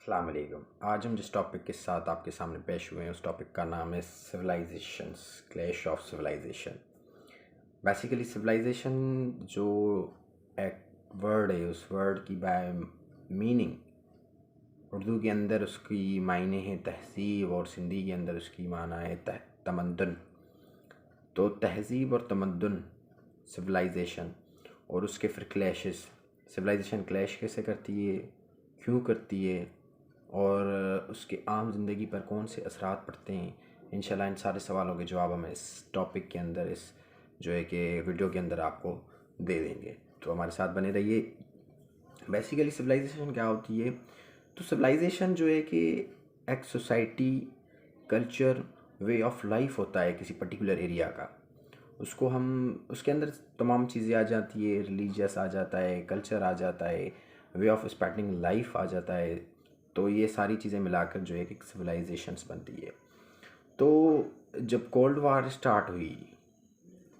अस्सलाम वालेकुम। आज हम जिस टॉपिक के साथ आपके सामने पेश हुए हैं उस टॉपिक का नाम है civilisations, clash of civilisation. Basically civilisation जो एक वर्ड है, उस वर्ड की बाय मीनिंग उर्दू के अंदर उसकी मायने है तहज़ीब और सिंधी के अंदर उसकी माना है तमद्दुन। तो तहज़ीब और तमद्दुन सिविलाइजेशन और उसके फिर क्लैशेस। सिविलाइजेशन क्लैश कैसे करती है, क्यों करती है और उसके आम ज़िंदगी पर कौन से असरात पड़ते हैं, इंशाल्लाह इन सारे सवालों के जवाब हम इस टॉपिक के अंदर, इस जो है कि वीडियो के अंदर आपको दे देंगे। तो हमारे साथ बने रहिए। बेसिकली सिविलाइजेशन क्या होती है? तो सिविलाइजेशन जो है कि एक society, culture, way of life होता है किसी पर्टिकुलर एरिया का। उसको हम उसके अंदर तमाम चीज़ें आ जाती है, रिलीजियस आ जाता है, कल्चर आ जाता है, वे ऑफ स्पेंडिंग लाइफ आ जाता है। तो ये सारी चीज़ें मिलाकर जो है कि सिविलाइजेशंस बनती है। तो जब कोल्ड वार स्टार्ट हुई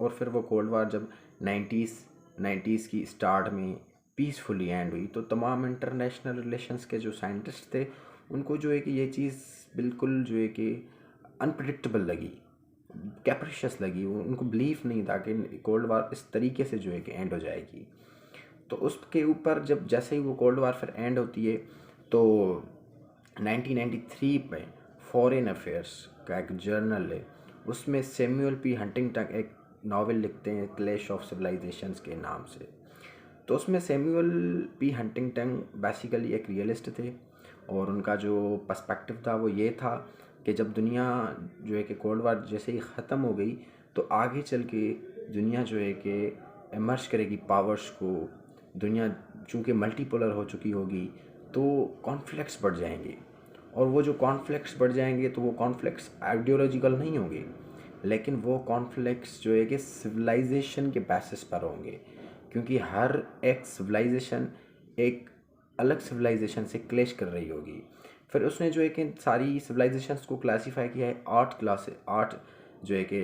और फिर वो कोल्ड वार जब 90s की स्टार्ट में पीसफुली एंड हुई, तो तमाम इंटरनेशनल रिलेशंस के जो साइंटिस्ट थे उनको जो है कि ये चीज़ बिल्कुल जो है कि अनप्रडिक्टेबल लगी, कैप्रिशियस लगी। उनको बिलीफ नहीं था कि कोल्ड वार इस तरीके से जो है कि एंड हो जाएगी। तो उसके ऊपर जब जैसे ही वो कोल्ड वार फिर एंड होती है तो 1993 में फॉरेन अफेयर्स का एक जर्नल है, उसमें सैमुअल पी हंटिंगटन एक नावल लिखते हैं क्लैश ऑफ सिविलाइजेशंस के नाम से। तो उसमें सैमुअल पी हंटिंगटन बेसिकली एक रियलिस्ट थे और उनका जो पर्सपेक्टिव था वो ये था कि जब दुनिया जो है कि कोल्ड वार जैसे ही ख़त्म हो गई तो आगे चल के दुनिया जो है कि इमर्ज करेगी पावर्स को। दुनिया चूँकि मल्टीपोलर हो चुकी होगी तो कॉन्फ्लिक्ट्स बढ़ जाएंगे, और वो जो कॉन्फ्लिक्ट्स बढ़ जाएंगे तो वो कॉन्फ्लिक्ट्स आइडियोलॉजिकल नहीं होंगे, लेकिन वो कॉन्फ्लिक्ट्स जो है कि सिविलाइजेशन के बेसिस पर होंगे, क्योंकि हर एक सिविलाइजेशन एक अलग सिविलाइजेशन से क्लैश कर रही होगी। फिर उसने जो है कि सारी सिविलाइजेशंस को क्लासीफाई किया है 8 जो है कि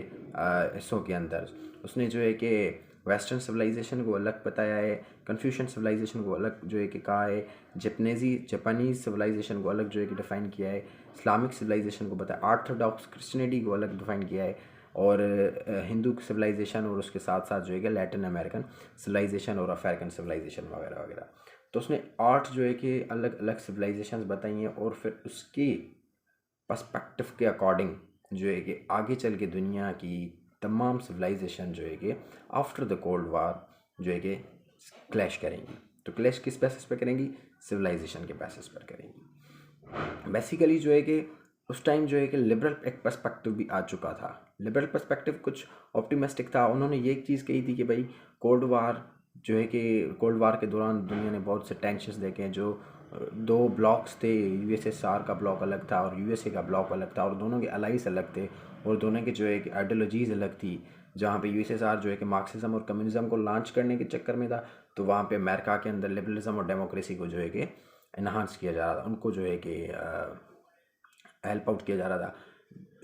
हिस्सों के अंदर। उसने जो है कि वेस्टर्न सिविलाइजेशन को अलग बताया है, कन्फ्यूशियन सिविलाइजेशन को अलग जो है कि कहा है, जापानीज़ सिविलाइजेशन को अलग जो है कि डिफ़ाइन किया है, इस्लामिक सिविलाइजेशन को बताया, ऑर्थोडॉक्स क्रिश्चियनिटी को अलग डिफ़ाइन किया है, और हिंदू सिविलाइजेशन और उसके साथ साथ जो है कि लैटिन अमेरिकन सिविलाइजेशन और अफ्रीकन सिविलाइजेशन वगैरह वगैरह। तो उसने 8 जो है कि अलग अलग सिविलाइजेशंस बताई हैं, और फिर उसके पर्सपेक्टिव के अकॉर्डिंग जो है कि आगे चल के दुनिया की तमाम सिविलाइजेशन जो है कि आफ्टर द कोल्ड वार जो है कि क्लैश करेंगी। तो क्लैश किस बेसिस पे करेंगी? सिविलाइजेशन के बेसिस पर करेंगी। बेसिकली जो है कि उस टाइम जो है कि लिबरल एक पर्सपेक्टिव भी आ चुका था। लिबरल पर्सपेक्टिव कुछ ऑप्टिमिस्टिक था। उन्होंने ये एक चीज़ कही थी कि भाई कोल्ड वार जो है कि कोल्ड वार के दौरान दुनिया ने बहुत से टेंशन्स देखे हैं। जो दो ब्लॉक्स थे, यूएसएसआर का ब्लॉक अलग था और यूएसए का ब्लॉक अलग था, और दोनों के अलाइज अलग थे और दोनों के जो है कि आइडियोलॉजीज़ अलग थी। जहाँ पे यूएसएसआर जो है कि मार्क्सिज्म और कम्युनिज्म को लॉन्च करने के चक्कर में था, तो वहाँ पे अमेरिका के अंदर लिबरलिज्म और डेमोक्रेसी को जो है कि इन्हांस किया जा रहा था, उनको जो है कि हेल्प आउट किया जा रहा था,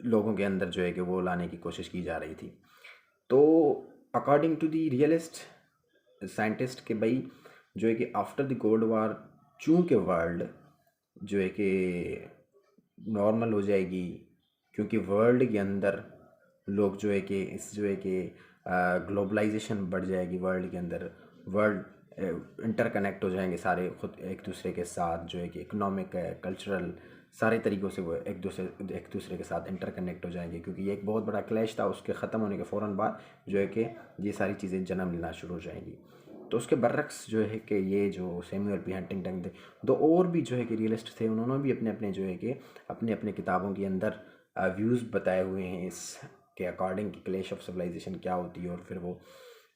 लोगों के अंदर जो है कि वो लाने की कोशिश की जा रही थी। तो according to the realist scientist के भाई जो है कि आफ्टर द कोल्ड वार चूँकि वर्ल्ड जो है कि नॉर्मल हो जाएगी, क्योंकि वर्ल्ड के अंदर लोग जो है कि इस जो है कि ग्लोबलाइजेशन बढ़ जाएगी वर्ल्ड के अंदर, वर्ल्ड इंटरकनेक्ट हो जाएंगे सारे खुद एक दूसरे के साथ, जो है कि इकोनॉमिक है, कल्चरल, सारे तरीक़ों से वो एक दूसरे के साथ इंटरकनेक्ट हो जाएंगे। क्योंकि ये एक बहुत बड़ा क्लैश था, उसके ख़त्म होने के फ़ौरन बाद जो है कि ये सारी चीज़ें जन्म लेना शुरू हो जाएंगी। तो उसके बरक्स जो है कि ये जो सैमुअल पी हंटिंगटन थे, दो और भी जो है कि रियलिस्ट थे, उन्होंने भी अपने अपने जो है कि अपने अपने किताबों के अंदर व्यूज़ बताए हुए हैं इस के अकॉर्डिंग कि क्लैश ऑफ सिविलाइजेशन क्या होती है और फिर वो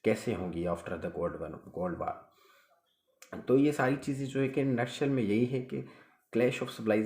कैसे होंगी आफ्टर द कोल्ड वार। तो ये सारी चीज़ें जो है कि नटशेल में यही है कि क्लैश ऑफ सिविलाइजेशन